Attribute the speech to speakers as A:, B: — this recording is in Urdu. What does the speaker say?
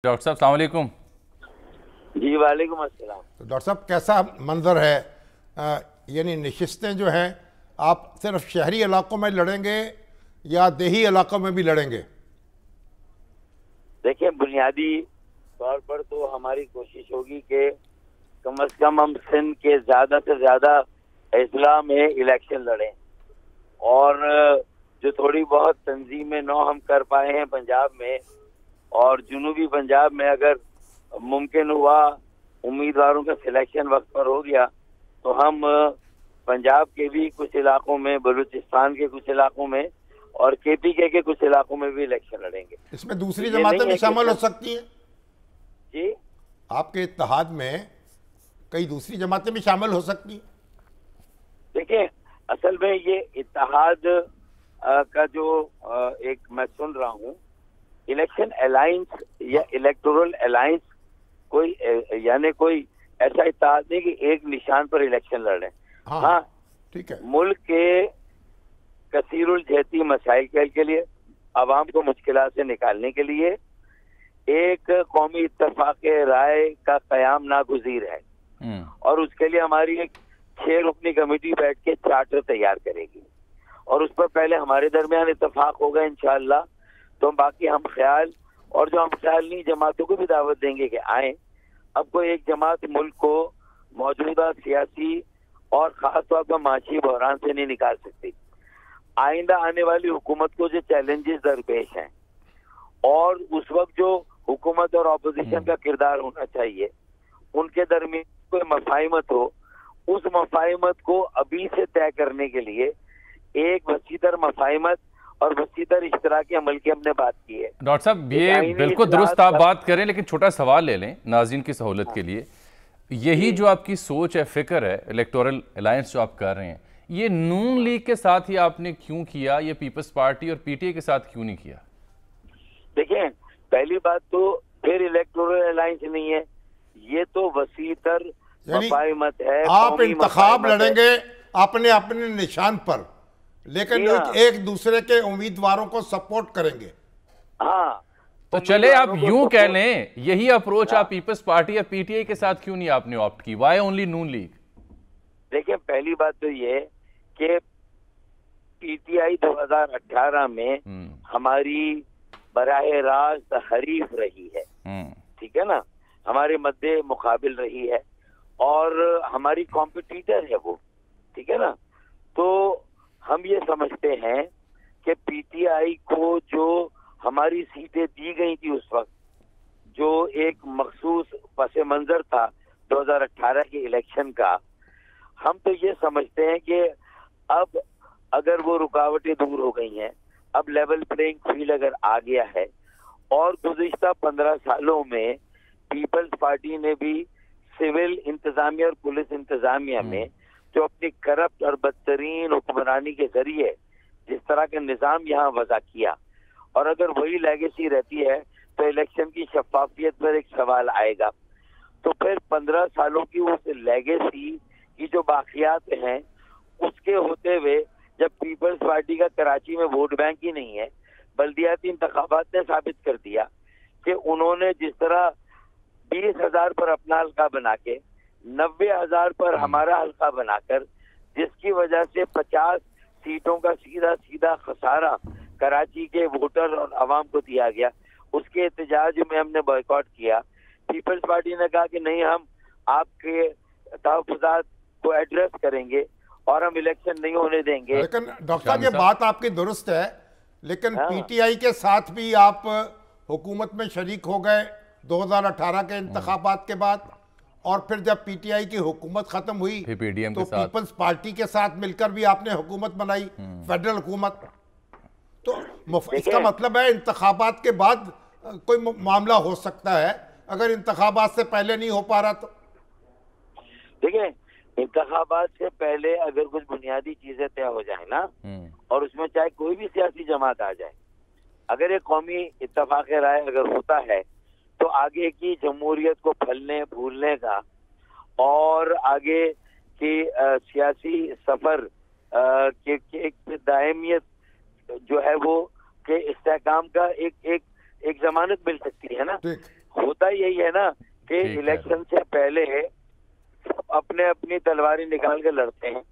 A: ڈاکٹر صاحب السلام علیکم۔
B: جی وعلیکم السلام۔
C: تو ڈاکٹر صاحب کیسا منظر ہے؟ یعنی نشستیں جو ہیں آپ صرف شہری علاقوں میں لڑیں گے یا دیہی علاقوں میں بھی لڑیں گے؟
B: دیکھیں، بنیادی طور پر تو ہماری کوشش ہوگی کہ کم از کم ہم سندھ کے زیادہ سے زیادہ اضلاع میں الیکشن لڑیں، اور جو تھوڑی بہت تنظیم نو ہم کر پائے ہیں پنجاب میں اور جنوبی پنجاب میں، اگر ممکن ہوا امیدواروں کا سلیکشن وقت پر ہو گیا تو ہم پنجاب کے بھی کچھ علاقوں میں، بلوچستان کے کچھ علاقوں میں اور کے پی کے کچھ علاقوں میں بھی الیکشن لڑیں گے۔
C: اس میں دوسری جماعتیں بھی شامل ہو سکتی ہیں؟
B: جی،
C: آپ کے اتحاد میں کئی دوسری جماعتیں بھی شامل ہو سکتی ہیں؟
B: دیکھیں، اصل میں یہ اتحاد کا جو ایک میں سن رہا ہوں، الیکشن الائنس یا الیکٹورل الائنس کوئی یعنی کوئی ایسا اتحاد نہیں کہ ایک نشان پر الیکشن لڑ رہے ہیں۔ ہاں
C: ٹھیک ہے،
B: ملک کے کثیر الجہتی مسائل کے حل کے لیے، عوام کو مشکلات سے نکالنے کے لیے ایک قومی اتفاق رائے کا قیام ناگزیر ہے، اور اس کے لیے ہماری ایک 6 رکنی کمیٹی بیٹھ کے چارٹر تیار کرے گی، اور اس پر پہلے ہمارے درمیان اتفاق ہوگا انشاءاللہ، تو باقی ہم خیال اور جو ہم خیال نہیں جماعتوں کو بھی دعوت دیں گے کہ آئیں۔ اب کوئی ایک جماعت ملک کو موجودہ سیاسی اور خاص طور پر معاشی بحران سے نہیں نکال سکتی۔ آئندہ آنے والی حکومت کو جو چیلنجز درپیش ہیں اور اس وقت جو حکومت اور اپوزیشن کا کردار ہونا چاہیے، ان کے درمیان کوئی مفاہمت ہو، اس مفاہمت کو ابھی سے طے کرنے کے لیے ایک وسیع تر مفاہمت اور وسیع تر اشتراکی عمل کی ہم نے بات کی ہے۔
A: ڈاکٹر صاحب یہ بالکل درست آپ بات کریں، لیکن چھوٹا سوال لے لیں ناظرین کی سہولت کے لیے۔ یہی جو آپ کی سوچ ہے، فکر ہے، الیکٹورل الائنس جو آپ کر رہے ہیں، یہ نون لیگ کے ساتھ ہی آپ نے کیوں کیا؟ یہ پیپلز پارٹی اور پی ٹی اے کے ساتھ کیوں نہیں کیا؟
B: دیکھیں، پہلی بات تو پھر الیکٹورل الائنس نہیں ہے، یہ تو وسیع تر مفاہمت ہے۔
C: آپ انتخاب لڑیں گے اپنے اپنے نشان پر، لیکن ایک دوسرے کے امیدواروں کو سپورٹ کریں گے۔
B: ہاں
A: تو چلے آپ یوں کہہ لیں، یہی اپروچ آپ پیپلز پارٹی یا پی ٹی اے کے ساتھ کیوں نہیں آپ نے آپٹ کی؟ Y only known league?
B: دیکھیں، پہلی بات تو یہ کہ پی ٹی آئی 2018 میں ہماری براہ راست حریف رہی ہے، ٹھیک ہے نا، ہمارے مد مقابل رہی ہے اور ہماری کمپٹیٹر ہے وہ، ٹھیک ہے نا۔ تو ہم یہ سمجھتے ہیں کہ پی ٹی آئی کو جو ہماری سیٹیں دی گئی تھی اس وقت، جو ایک مخصوص پس منظر تھا 2018 کے الیکشن کا، ہم تو یہ سمجھتے ہیں کہ اب اگر وہ رکاوٹیں دور ہو گئی ہیں، اب لیول پلینگ فیلڈ اگر آ گیا ہے، اور گزشتہ 15 سالوں میں پیپلز پارٹی نے بھی سول انتظامیہ اور پولیس انتظامیہ میں جو اپنی کرپٹ اور بدترین حکمرانی کے ذریعے جس طرح کا نظام یہاں وضع کیا، اور اگر وہی لیگیسی رہتی ہے تو الیکشن کی شفافیت پر ایک سوال آئے گا۔ تو پھر 15 سالوں کی اس لیگیسی کی جو باقیات ہیں، اس کے ہوتے ہوئے جب پیپلز پارٹی کا کراچی میں ووٹ بینک ہی نہیں ہے، بلدیاتی انتخابات نے ثابت کر دیا کہ انہوں نے جس طرح 20,000 پر اپنا حلقہ بنا کے 90,000 پر ہمارا حلقہ بنا کر، جس کی وجہ سے 50 سیٹوں کا سیدھا خسارہ کراچی کے ووٹر اور عوام کو دیا گیا، اس کے احتجاج میں ہم نے بائیکاٹ کیا۔ پیپلز پارٹی نے کہا کہ نہیں، ہم آپ کے تحفظات کو ایڈریس کریں گے اور ہم الیکشن نہیں ہونے دیں گے۔
C: لیکن ڈاکٹر صاحب یہ بات آپ کی درست ہے، لیکن پی ٹی آئی کے ساتھ بھی آپ حکومت میں شریک ہو گئے 2018 کے انتخابات کے بعد، اور پھر جب پی ٹی آئی کی حکومت ختم ہوئی تو پیپلز پارٹی کے ساتھ مل کر بھی آپ نے حکومت بنائی، فیڈرل حکومت۔ تو اس کا مطلب ہے انتخابات کے بعد کوئی معاملہ ہو سکتا ہے، اگر انتخابات سے پہلے نہیں ہو پا رہا تو؟
B: دیکھیں، انتخابات سے پہلے اگر کچھ بنیادی چیزیں طے ہو جائیں نا، اور اس میں چاہے کوئی بھی سیاسی جماعت آ جائے، اگر ایک قومی اتفاق رائے اگر ہوتا ہے تو آگے کی جمہوریت کو پھلنے بھولنے کا اور آگے کی سیاسی سفر کی دائمیت جو ہے وہ کہ استحکام کا ایک ضمانت مل سکتی ہے نا۔ ہوتا یہی ہے نا کہ الیکشن سے پہلے سب اپنے اپنی تلواریں نکال کے لڑتے ہیں.